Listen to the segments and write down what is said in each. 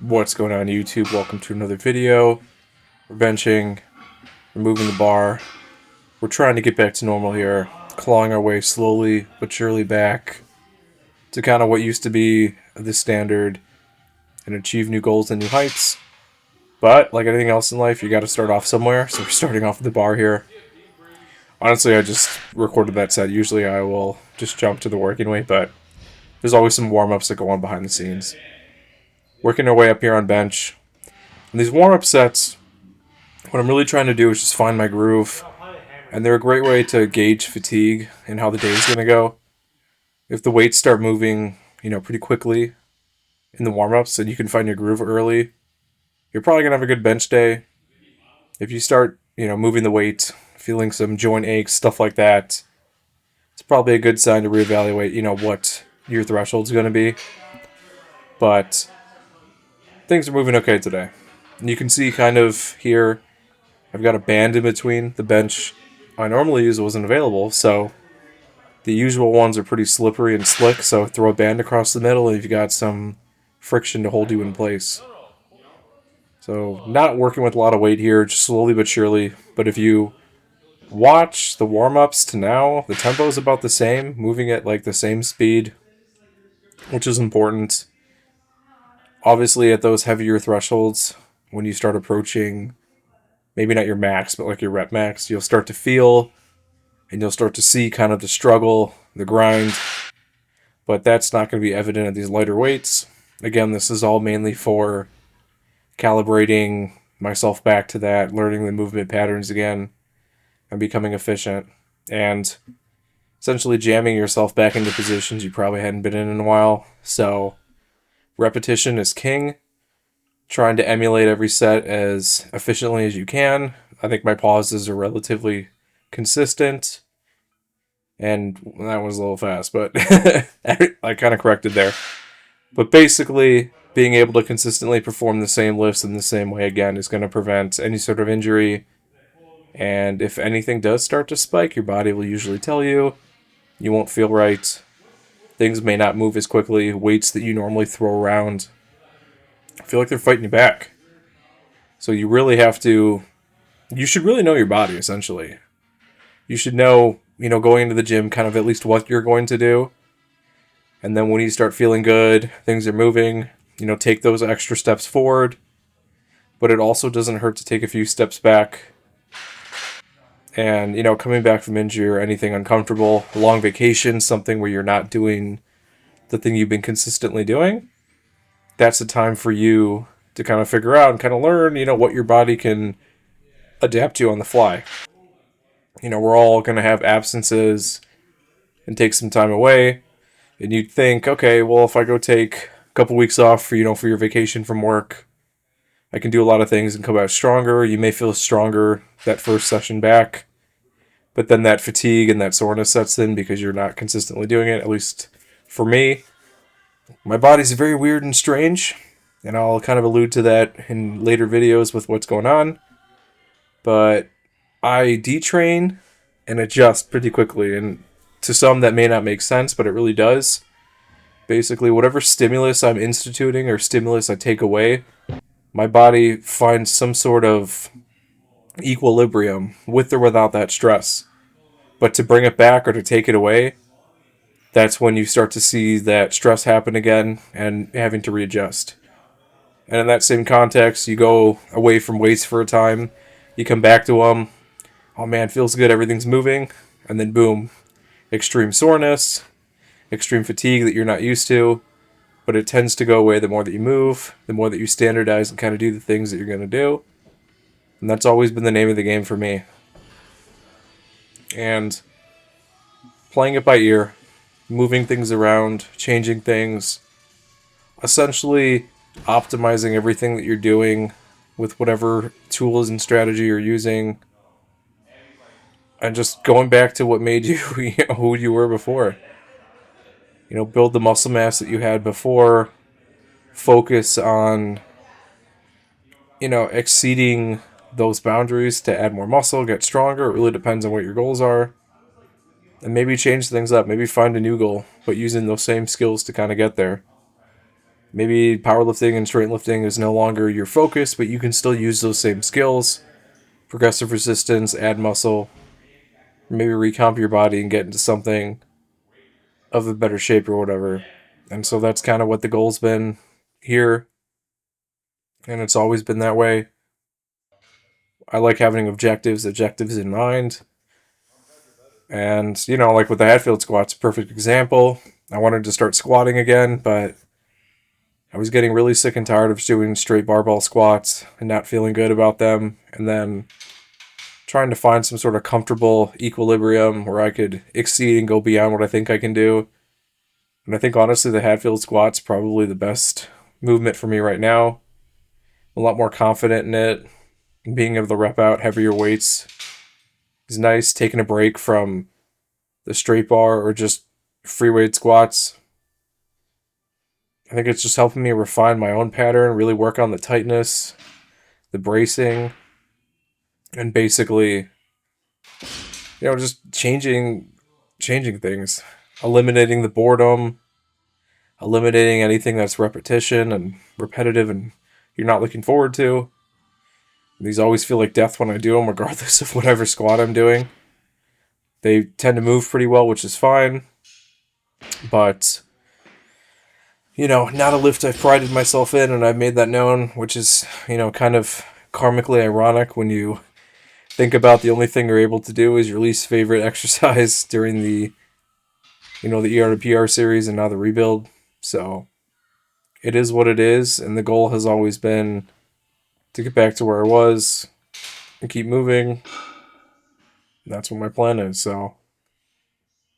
What's going on YouTube? Welcome to another video. We're benching, we're moving the bar. We're trying to get back to normal here, clawing our way slowly but surely back to kind of what used to be the standard and achieve new goals and new heights. But like anything else in life, you got to start off somewhere. So we're starting off with the bar here. Honestly, I just recorded that set. Usually I will just jump to the working weight, but there's always some warm-ups that go on behind the scenes. Working our way up here on bench. And these warm-up sets, what I'm really trying to do is just find my groove. And they're a great way to gauge fatigue and how the day is going to go. If the weights start moving, pretty quickly in the warm-ups and you can find your groove early, you're probably going to have a good bench day. If you start, moving the weight, feeling some joint aches, stuff like that, it's probably a good sign to reevaluate, what your threshold's going to be. But things are moving okay today. And you can see kind of here, I've got a band in between. The bench I normally use wasn't available, so the usual ones are pretty slippery and slick, so throw a band across the middle and you've got some friction to hold you in place. So not working with a lot of weight here, just slowly but surely. But if you watch the warm-ups to now, the tempo is about the same, moving at like the same speed, which is important. Obviously, at those heavier thresholds, when you start approaching, maybe not your max, but like your rep max, you'll start to feel and you'll start to see kind of the struggle, the grind. But that's not going to be evident at these lighter weights. Again, this is all mainly for calibrating myself back to that, learning the movement patterns again, and becoming efficient. And essentially jamming yourself back into positions you probably hadn't been in a while. So repetition is king. Trying to emulate every set as efficiently as you can. I think my pauses are relatively consistent. And that was a little fast, but I kind of corrected there. But basically, being able to consistently perform the same lifts in the same way again is going to prevent any sort of injury. And if anything does start to spike, your body will usually tell you. You won't feel right. Things may not move as quickly. Weights that you normally throw around, I feel like they're fighting you back. So you really have to, you should really know your body, essentially. You should know, going into the gym, kind of at least what you're going to do. And then when you start feeling good, things are moving, take those extra steps forward. But it also doesn't hurt to take a few steps back. And, coming back from injury or anything uncomfortable, a long vacation, something where you're not doing the thing you've been consistently doing, that's the time for you to kind of figure out and kind of learn, what your body can adapt to on the fly. We're all going to have absences and take some time away. And you'd think, okay, well, if I go take a couple weeks off for your vacation from work, I can do a lot of things and come out stronger. You may feel stronger that first session back. But then that fatigue and that soreness sets in because you're not consistently doing it, at least for me. My body's very weird and strange, and I'll kind of allude to that in later videos with what's going on. But I detrain and adjust pretty quickly, and to some that may not make sense, but it really does. Basically, whatever stimulus I'm instituting or stimulus I take away, my body finds some sort of equilibrium with or without that stress. But to bring it back or to take it away, that's when you start to see that stress happen again and having to readjust. And in that same context, you go away from weights for a time, you come back to them, oh man, feels good, everything's moving, and then boom, extreme soreness, extreme fatigue that you're not used to, but it tends to go away the more that you move, the more that you standardize and kind of do the things that you're going to do. And that's always been the name of the game for me. And playing it by ear, moving things around, changing things, essentially optimizing everything that you're doing with whatever tools and strategy you're using, and just going back to what made you who you were before. Build the muscle mass that you had before, focus on, exceeding those boundaries to add more muscle, get stronger. It really depends on what your goals are. And maybe change things up, maybe find a new goal, but using those same skills to kind of get there. Maybe powerlifting and strength lifting is no longer your focus, but you can still use those same skills, progressive resistance, add muscle, maybe recomp your body and get into something of a better shape or whatever. And so that's kind of what the goal's been here, and it's always been that way. I like having objectives in mind. And, like with the Hatfield squats, perfect example. I wanted to start squatting again, but I was getting really sick and tired of doing straight barbell squats and not feeling good about them. And then trying to find some sort of comfortable equilibrium where I could exceed and go beyond what I think I can do. And I think honestly the Hatfield squat's probably the best movement for me right now. I'm a lot more confident in it. Being able to rep out heavier weights is nice. Taking a break from the straight bar or just free weight squats. I think it's just helping me refine my own pattern, really work on the tightness, the bracing, and basically, just changing things, eliminating the boredom, eliminating anything that's repetition and repetitive and you're not looking forward to. These always feel like death when I do them, regardless of whatever squat I'm doing. They tend to move pretty well, which is fine. But, not a lift I've prided myself in, and I've made that known, which is, kind of karmically ironic when you think about the only thing you're able to do is your least favorite exercise during the ER to PR series and now the rebuild. So it is what it is, and the goal has always been to get back to where I was and keep moving. That's what my plan is. So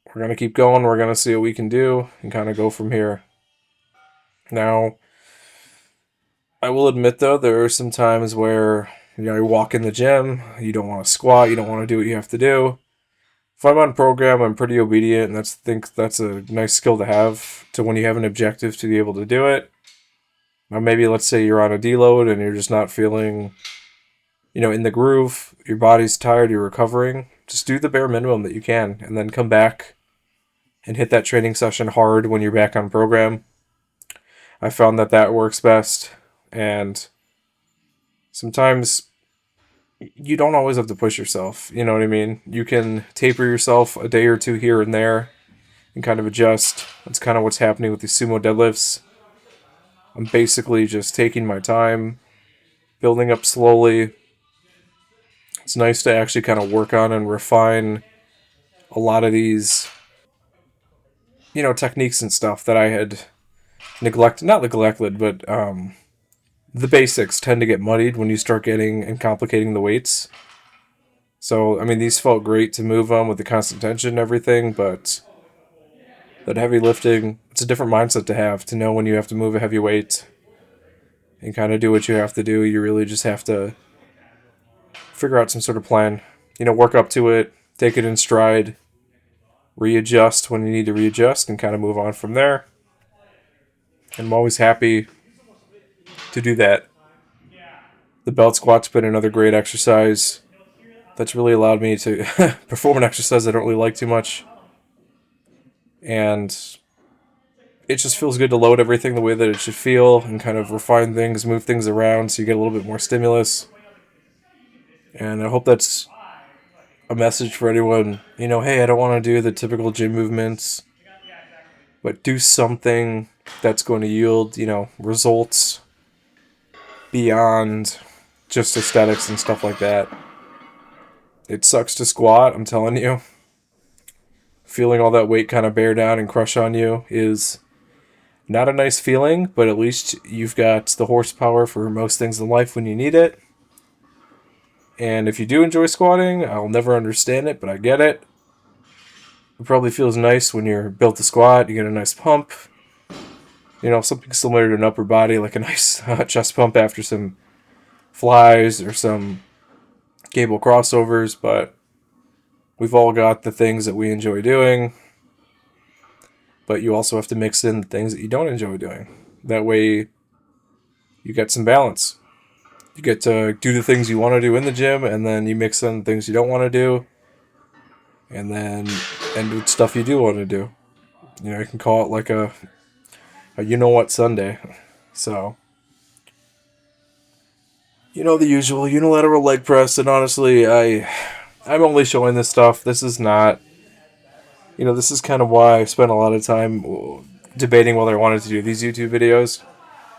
we're going to keep going. We're going to see what we can do and kind of go from here. Now, I will admit, though, there are some times where, you walk in the gym, you don't want to squat, you don't want to do what you have to do. If I'm on program, I'm pretty obedient, and I think that's a nice skill to have to when you have an objective to be able to do it. Now, maybe let's say you're on a deload and you're just not feeling, in the groove, your body's tired, you're recovering. Just do the bare minimum that you can, and then come back and hit that training session hard when you're back on program. I found that works best, and sometimes you don't always have to push yourself, you know what I mean? You can taper yourself a day or two here and there and kind of adjust. That's kind of what's happening with these sumo deadlifts. I'm basically just taking my time, building up slowly. It's nice to actually kind of work on and refine a lot of these, techniques and stuff that I had not neglected, but the basics tend to get muddied when you start getting and complicating the weights. So, these felt great to move on with the constant tension and everything, but that heavy lifting, it's a different mindset to have, to know when you have to move a heavy weight and kind of do what you have to do. You really just have to figure out some sort of plan, work up to it, take it in stride, readjust when you need to readjust, and kind of move on from there. And I'm always happy to do that. The belt squat's been another great exercise that's really allowed me to perform an exercise I don't really like too much. And it just feels good to load everything the way that it should feel and kind of refine things, move things around so you get a little bit more stimulus. And I hope that's a message for anyone, hey, I don't want to do the typical gym movements, but do something that's going to yield, results beyond just aesthetics and stuff like that. It sucks to squat, I'm telling you. Feeling all that weight kind of bear down and crush on you is not a nice feeling, but at least you've got the horsepower for most things in life when you need it. And if you do enjoy squatting, I'll never understand it, but I get it. It probably feels nice when you're built to squat, you get a nice pump. Something similar to an upper body, like a nice chest pump after some flies or some cable crossovers, but we've all got the things that we enjoy doing, but you also have to mix in the things that you don't enjoy doing. That way you get some balance. You get to do the things you want to do in the gym, and then you mix in the things you don't want to do, and then end with stuff you do want to do. You can call it like a you know what Sunday. So, you know the usual unilateral leg press, and honestly, I'm only showing this stuff. This is not, this is kind of why I spent a lot of time debating whether I wanted to do these YouTube videos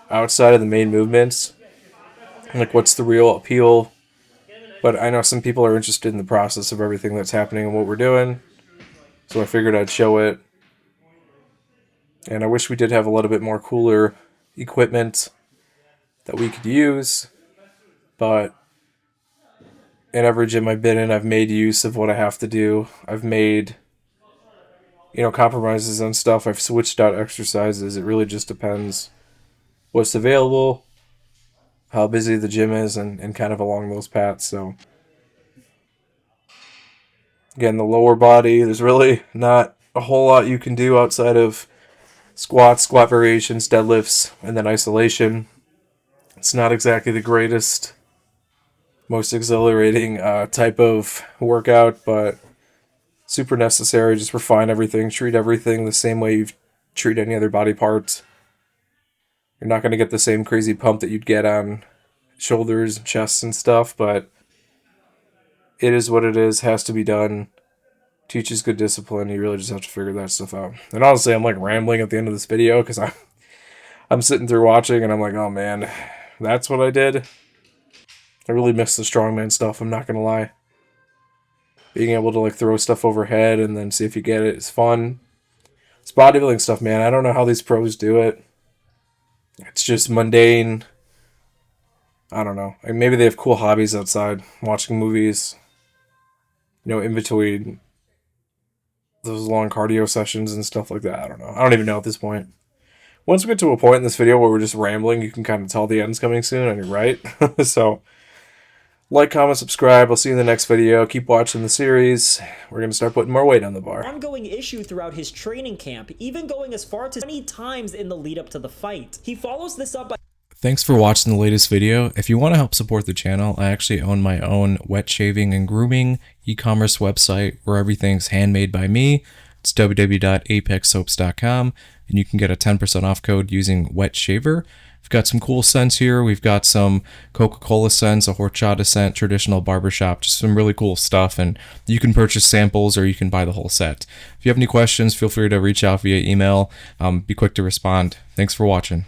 outside of the main movements. Like, what's the real appeal? But I know some people are interested in the process of everything that's happening and what we're doing, so I figured I'd show it. And I wish we did have a little bit more cooler equipment that we could use, but in every gym I've been in, I've made use of what I have to do. I've made, compromises on stuff. I've switched out exercises. It really just depends what's available, how busy the gym is, and kind of along those paths. So, again, the lower body, there's really not a whole lot you can do outside of squats, squat variations, deadlifts, and then isolation. It's not exactly the greatest, most exhilarating type of workout, but super necessary. Just refine everything, treat everything the same way you treat any other body part. You're not going to get the same crazy pump that you'd get on shoulders and chests and stuff, but it is what it is, has to be done. Teaches good discipline. You really just have to figure that stuff out. And honestly, I'm like rambling at the end of this video because I'm sitting through watching and I'm like, oh man, that's what I did. I really miss the strongman stuff, I'm not going to lie. Being able to like throw stuff overhead and then see if you get it is fun. It's bodybuilding stuff, man. I don't know how these pros do it. It's just mundane. I don't know. Maybe they have cool hobbies outside, watching movies, in between those long cardio sessions and stuff like that. I don't know. I don't even know at this point. Once we get to a point in this video where we're just rambling, you can kind of tell the end's coming soon, and you're right. So, like, comment, subscribe. I'll see you in the next video. Keep watching the series. We're going to start putting more weight on the bar. Ongoing issue throughout his training camp, even going as far to 20 times in the lead up to the fight. He follows this up by... Thanks for watching the latest video. If you want to help support the channel, I actually own my own wet shaving and grooming e-commerce website where everything's handmade by me. It's www.apexsoaps.com, and you can get a 10% off code using wet shaver. We've got some cool scents here. We've got some Coca-Cola scents, a horchata scent, traditional barbershop, just some really cool stuff. And you can purchase samples or you can buy the whole set. If you have any questions, feel free to reach out via email. Be quick to respond. Thanks for watching.